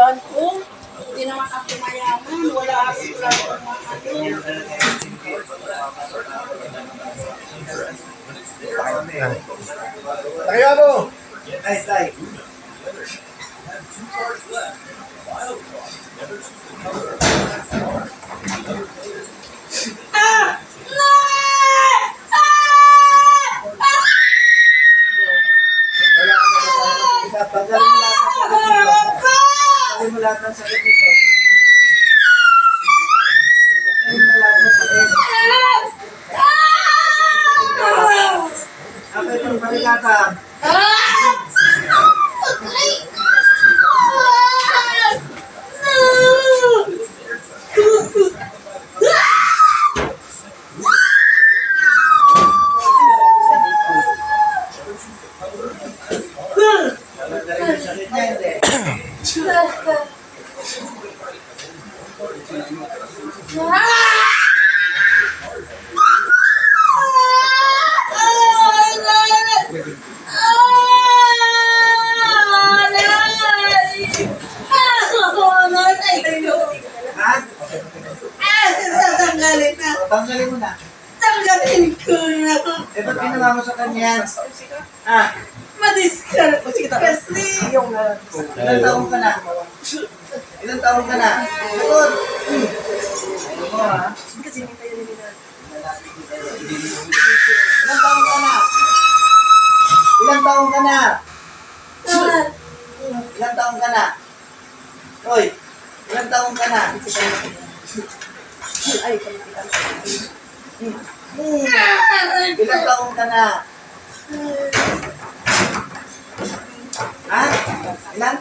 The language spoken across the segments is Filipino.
katawan ko. Hindi naman ako mayaman. Wala ako lang Kaya mo! Ay, tay. Pagkakalin mo lahat ng sakit dito. Pagkakalin mo lahat ng sakit. Apa itong paligatan? Tanggalin mo na. Tanggalin ko na. Eh, ba't ginawa mo sa kanya? Ah, Madiskar ko kasi. ilang taong ka na? Ilang taong ka na? Sagot! Ano mo ha? Ilang taong ka na? Ilang taong ka na? Ilang taong ka na? Hoy, ilang taong ka na? Ilang taong ka na? Ha? Ilan?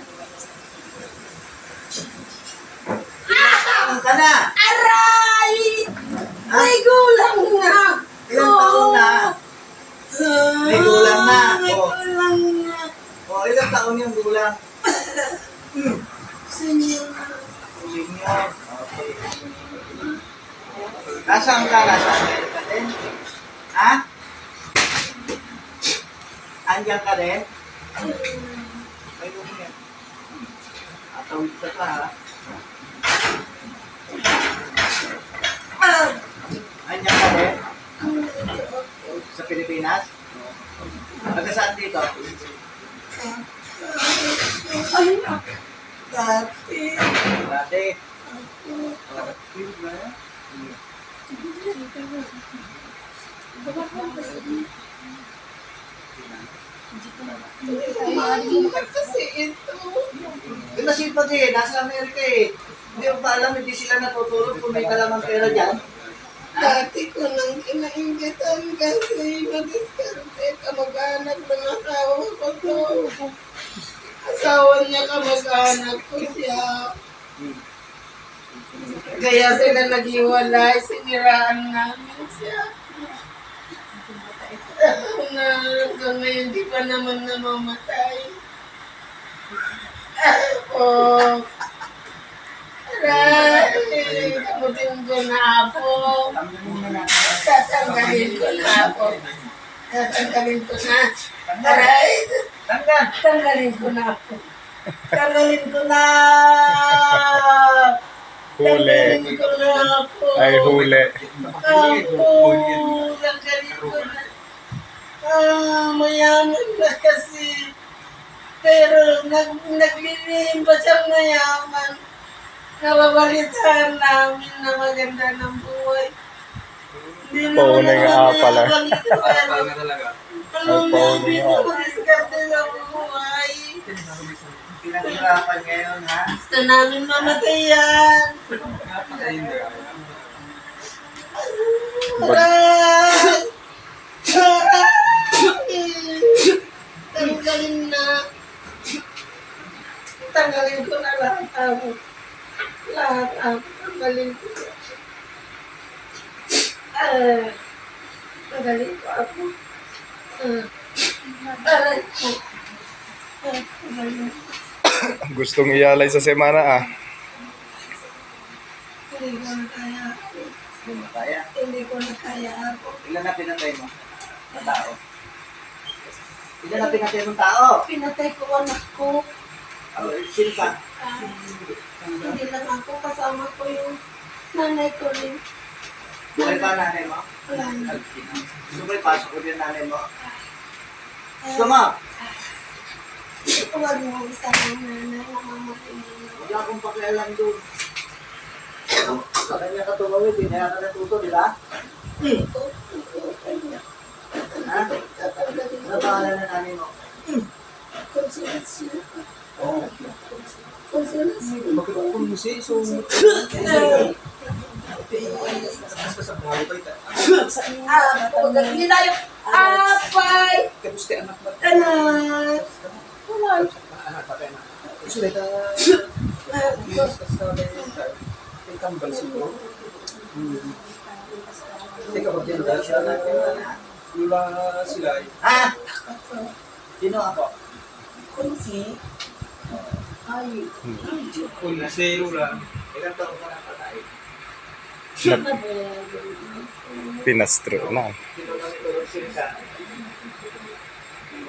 Ilang taong ka na? Aray! May gulang na. Ilang taon na? May gulang na. May Oh. gulang na. O, ilang taon yung gulang? Senyor. Senior. Okay. Nasaan ka? Nasa Amerika din? Ha? Andiyan ka din? May gulang yan. Atawid ka pa ha? Andiyan ka din? Sa Pilipinas? Taga saan dito? Ay, dati. Dati. Kasi ito. Di masipag eh, nasa Amerika eh. Hindi mo pa alam, hindi sila natutulog kung may kalamang pera dyan. Dati ko nang kinainggitan kasi madiskarte kamag-anak ng asawa ko to. Asawa niya kamag-anak ko siya. Kaya sila naghiwalay, siniraan namin siya. Na hanggang ngayon di pa naman namamatay. Oh. Aray, kamutin ko na po. Tatanggalin ko na po. Tatanggalin ko na. Aray, tanggalin ko na po. Tanggalin ko na. Huli. Tanggalin ko na po. Ay, huli. Apo, tanggalin ko na. Mayaman na kasi. Pero naglilihim pa siyang mayaman. Nababalitaan namin na maganda ng buhay. Hindi Pauna naman nga pala. Ano na, hindi Pauna nga. naman iskarte sa buhay. Pinaghirapan ngayon ha? Gusto namin mamatay yan. Aray! Tanggalin na. Tanggalin ko na lahat ako. Lahat ako. Tanggalin ko. Tanggalin ko ako. Aray ko. Tanggalin ko. Gustong ialay sa semana ah. Hindi ko na kaya ako. Hindi mo kaya. Hindi ko na kaya ako. Ilan na pinatay mo? Na tao? Ilan na pinatay mong tao? Pinatay ko anak ko. Sino ka? Hindi lang ako, kasama ko yung nanay ko rin. Buhay pa nanay mo? Wala na. Gusto mo ipasok ko din nanay mo? Gusto mo? Huwag mo isama ang nanay, namamatay mo. Wala akong pakialam doon. Sa kanya ka tumawid, hindi na ka natuto, di ba? Ha? Ano pangalan na nanay mo? Konsolasyon. Konsolasyon. Hindi tayo. Apay! Anak! Wala. Ha? Sino ako? Kunsi? Ay. Ilan taon ka na patay? Pinastro na. Sino kami tulog sila?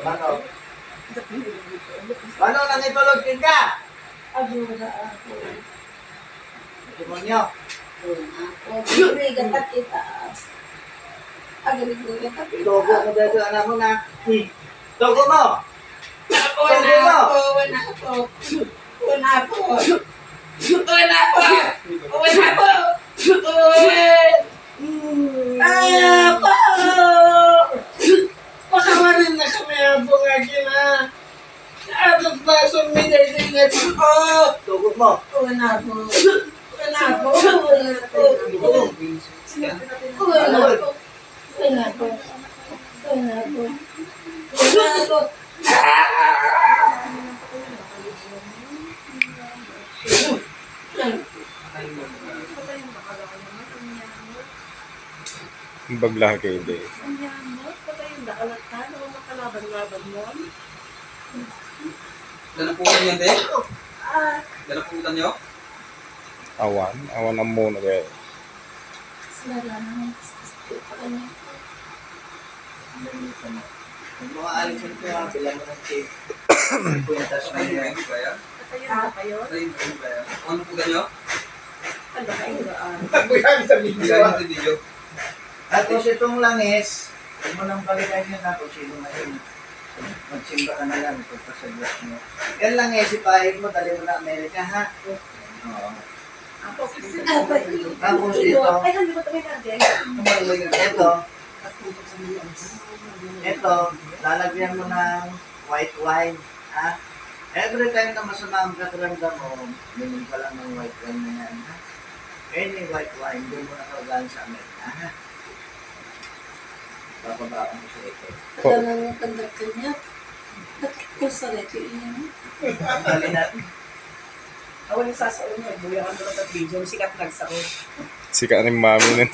Paano? Paano nang itulog ka? Adura ako. Demonyo. Agrigan at itaas. Agrigan at Togo mo itaas. dito, anak mo na. Togo mo! Wala ako. Wala ako. Wala ako. Wala ako. Wala ako. Apa! Pakawarin na kami ang bungagi na. Atot ba sumiday din na ako? Togo mo! Wala ako. Wala ako. Wala ako. Wala ako. Wala ako. Wala ako. Wala ako. Bagla kayo din. Dalaputan yan, te? Dalaputan nyo? Awan ang muna kayo. Yung mga alisin ko ha, bilang mo ng tape. Puntas na Ayun, yan. ayun ba yan? Ayun, ayun ba yan? Ano po nyo? Hindi kayo sa video. At kung itong langis, huwag mo nang balikan yun ha kung sino na yun. Magsimba ka na lang pagpasaglas mo. Yan langis, ipahig mo, dali mo na Amerika ha. Oo. Tapos ito, lalagyan mo ng white wine, ha? Every time na masama ang kakiramdam mo, minum ka lang ng white wine na yan, ha? Any white wine, doon mo na kagaling sa Amerika, ha? Papabaan mo sa ito. Wala nang kandak kanya. Bakit ko sa reto iyan? Dali natin. Awal sa sa uno, buya ka doon sa video, sikat nagsaro. Sika ni mami nun.